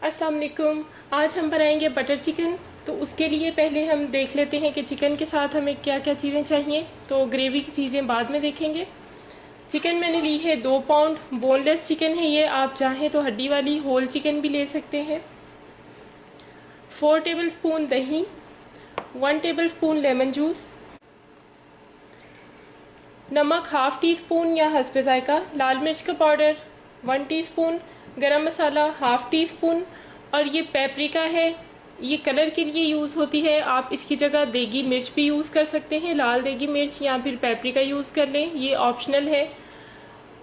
अस्सलाम वालेकुम। आज हम बनाएंगे बटर चिकन। तो उसके लिए पहले हम देख लेते हैं कि चिकन के साथ हमें क्या क्या चीज़ें चाहिए। तो ग्रेवी की चीज़ें बाद में देखेंगे। चिकन मैंने ली है 2 पाउंड। बोनलेस चिकन है ये, आप चाहें तो हड्डी वाली होल चिकन भी ले सकते हैं। 4 टेबल स्पून दही, 1 टेबल स्पून लेमन जूस, नमक हाफ़ टी स्पून या हस्बे ज़ायक़ा, लाल मिर्च का पाउडर 1 टीस्पून, गरम मसाला हाफ़ टी स्पून, और ये पेपरिका है, ये कलर के लिए यूज़ होती है। आप इसकी जगह देगी मिर्च भी यूज़ कर सकते हैं, लाल देगी मिर्च या फिर पेपरिका यूज़ कर लें, ये ऑप्शनल है।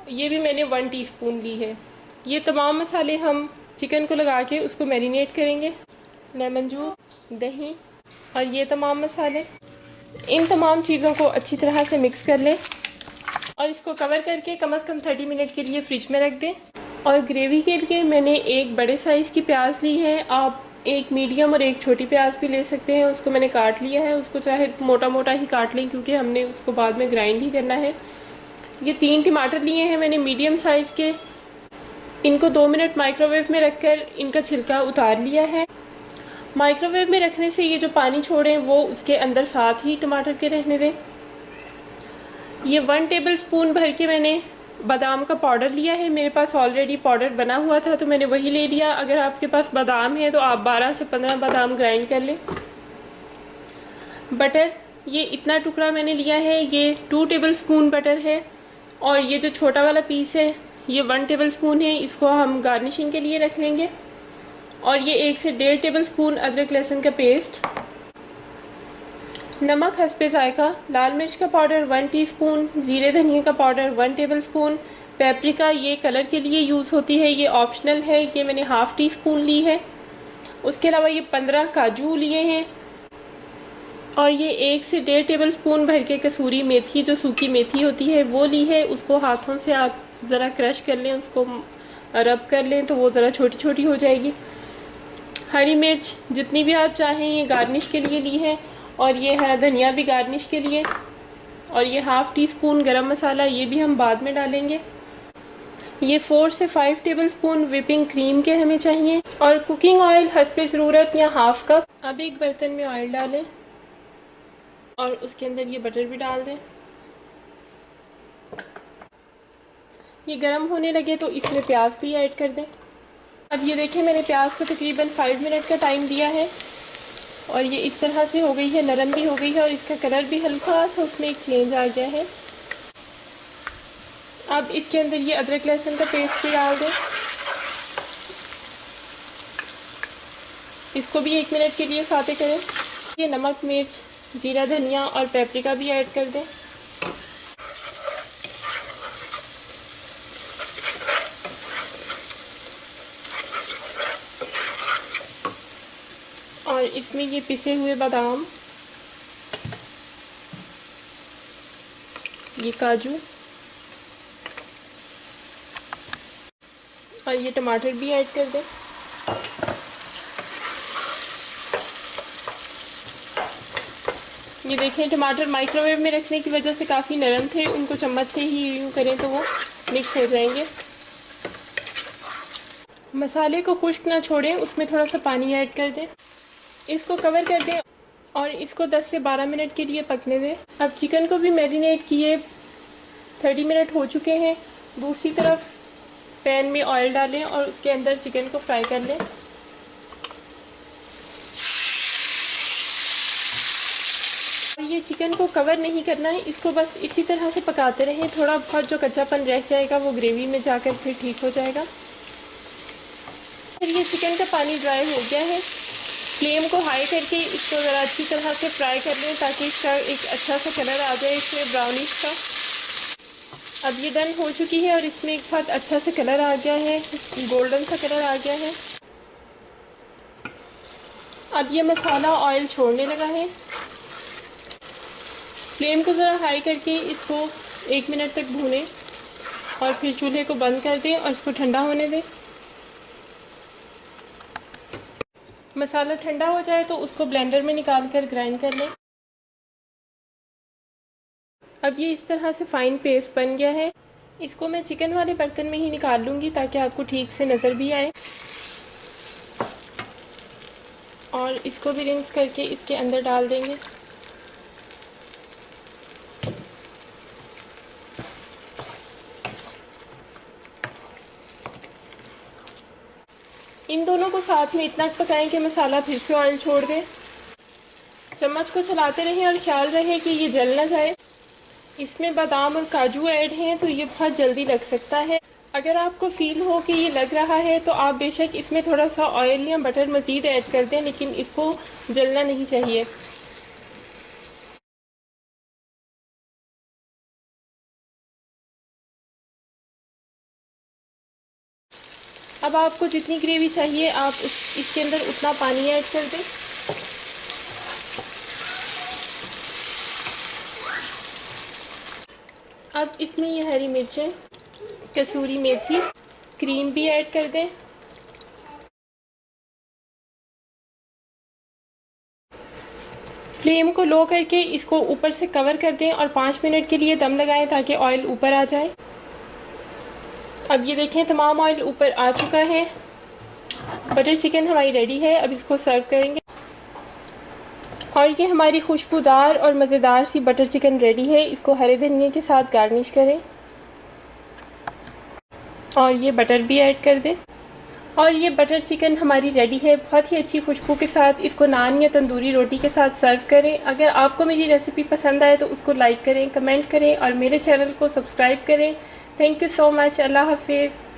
ये भी मैंने 1 टीस्पून ली है। ये तमाम मसाले हम चिकन को लगा के उसको मैरिनेट करेंगे। लेमन जूस, दही और ये तमाम मसाले, इन तमाम चीज़ों को अच्छी तरह से मिक्स कर लें और इसको कवर करके कम से कम 30 मिनट के लिए फ्रिज में रख दें। और ग्रेवी के लिए मैंने एक बड़े साइज़ की प्याज ली है, आप एक मीडियम और एक छोटी प्याज भी ले सकते हैं। उसको मैंने काट लिया है, उसको चाहे मोटा मोटा ही काट लें क्योंकि हमने उसको बाद में ग्राइंड ही करना है। ये 3 टमाटर लिए हैं मैंने मीडियम साइज़ के, इनको 2 मिनट माइक्रोवेव में रखकर इनका छिलका उतार लिया है। माइक्रोवेव में रखने से ये जो पानी छोड़ें वो उसके अंदर साथ ही टमाटर के रहने दें। ये 1 टेबल स्पून भर के मैंने बादाम का पाउडर लिया है। मेरे पास ऑलरेडी पाउडर बना हुआ था तो मैंने वही ले लिया। अगर आपके पास बादाम है तो आप 12 से 15 बादाम ग्राइंड कर लें। बटर, ये इतना टुकड़ा मैंने लिया है, ये 2 टेबल स्पून बटर है। और ये जो छोटा वाला पीस है ये 1 टेबल स्पून है, इसको हम गार्निशिंग के लिए रख लेंगे। और ये 1 से 1.5 टेबल स्पून अदरक लहसुन का पेस्ट, नमक हस्बे ज़ायक़ा, लाल मिर्च का पाउडर 1 टीस्पून, ज़ीरे धनिया का पाउडर 1 टेबल स्पून, पेपरिका ये कलर के लिए यूज़ होती है, ये ऑप्शनल है, ये मैंने हाफ़ टी स्पून ली है। उसके अलावा ये 15 काजू लिए हैं और ये 1 से 1.5 टेबल स्पून भर के कसूरी मेथी, जो सूखी मेथी होती है वो ली है। उसको हाथों से आप ज़रा क्रश कर लें, उसको रब कर लें तो वो ज़रा छोटी छोटी हो जाएगी। हरी मिर्च जितनी भी आप चाहें, ये गार्निश के लिए ली है। और ये हरा धनिया भी गार्निश के लिए। और ये हाफ़ टी स्पून गरम मसाला, ये भी हम बाद में डालेंगे। ये 4 से 5 टेबल स्पून व्हिपिंग क्रीम के हमें चाहिए। और कुकिंग ऑयल हस्बे ज़रूरत या हाफ़ कप। अब एक बर्तन में ऑयल डालें और उसके अंदर ये बटर भी डाल दें। ये गर्म होने लगे तो इसमें प्याज भी ऐड कर दें। अब ये देखें, मैंने प्याज को तकरीबन 5 मिनट का टाइम दिया है और ये इस तरह से हो गई है, नरम भी हो गई है और इसका कलर भी हल्का सा उसमें एक चेंज आ गया है। अब इसके अंदर ये अदरक लहसुन का पेस्ट भी डाल दें। इसको भी 1 मिनट के लिए सौते करें। ये नमक, मिर्च, ज़ीरा धनिया और पेपरिका भी ऐड कर दें। और इसमें ये पिसे हुए बादाम, ये काजू और ये टमाटर भी ऐड कर दें। ये देखें, टमाटर माइक्रोवेव में रखने की वजह से काफ़ी नरम थे, उनको चम्मच से ही यूँ करें तो वो मिक्स हो जाएंगे। मसाले को खुश्क ना छोड़ें, उसमें थोड़ा सा पानी ऐड कर दें। इसको कवर कर दें और इसको 10 से 12 मिनट के लिए पकने दें। अब चिकन को भी मैरिनेट किए 30 मिनट हो चुके हैं। दूसरी तरफ पैन में ऑयल डालें और उसके अंदर चिकन को फ्राई कर लें। ये चिकन को कवर नहीं करना है, इसको बस इसी तरह से पकाते रहें। थोड़ा बहुत जो कच्चापन रह जाएगा वो ग्रेवी में जाकर फिर ठीक हो जाएगा। फिर ये चिकन का पानी ड्राई हो गया है। फ्लेम को हाई करके इसको ज़रा अच्छी तरह से फ्राई कर लें ताकि इसका एक अच्छा सा कलर आ जाए, इसमें ब्राउनिश का। अब ये डन हो चुकी है और इसमें एक बहुत अच्छा सा कलर आ गया है, गोल्डन सा कलर आ गया है। अब ये मसाला ऑयल छोड़ने लगा है। फ्लेम को ज़रा हाई करके इसको 1 मिनट तक भूनें और फिर चूल्हे को बंद कर दें और इसको ठंडा होने दें। मसाला ठंडा हो जाए तो उसको ब्लेंडर में निकाल कर ग्राइंड कर लें। अब ये इस तरह से फ़ाइन पेस्ट बन गया है। इसको मैं चिकन वाले बर्तन में ही निकाल लूँगी ताकि आपको ठीक से नज़र भी आए। और इसको भी रिंस करके इसके अंदर डाल देंगे। इन दोनों को साथ में इतना पकाएं कि मसाला फिर से ऑयल छोड़ दे। चम्मच को चलाते रहें और ख्याल रहे कि ये जल ना जाए। इसमें बादाम और काजू ऐड हैं तो ये बहुत जल्दी लग सकता है। अगर आपको फ़ील हो कि ये लग रहा है तो आप बेशक इसमें थोड़ा सा ऑयल या बटर मज़ीद ऐड कर दें, लेकिन इसको जलना नहीं चाहिए। अब आपको जितनी ग्रेवी चाहिए आप इसके अंदर उतना पानी ऐड कर दें। अब इसमें ये हरी मिर्चें, कसूरी मेथी, क्रीम भी ऐड कर दें। फ्लेम को लो करके इसको ऊपर से कवर कर दें और 5 मिनट के लिए दम लगाएं ताकि ऑयल ऊपर आ जाए। अब ये देखें तमाम ऑयल ऊपर आ चुका है। बटर चिकन हमारी रेडी है। अब इसको सर्व करेंगे और ये हमारी खुशबूदार और मज़ेदार सी बटर चिकन रेडी है। इसको हरे धनिए के साथ गार्निश करें और ये बटर भी ऐड कर दें और ये बटर चिकन हमारी रेडी है बहुत ही अच्छी खुशबू के साथ। इसको नान या तंदूरी रोटी के साथ सर्व करें। अगर आपको मेरी रेसिपी पसंद आए तो उसको लाइक करें, कमेंट करें और मेरे चैनल को सब्सक्राइब करें। Thank you so much. अल्लाह हाफिज़।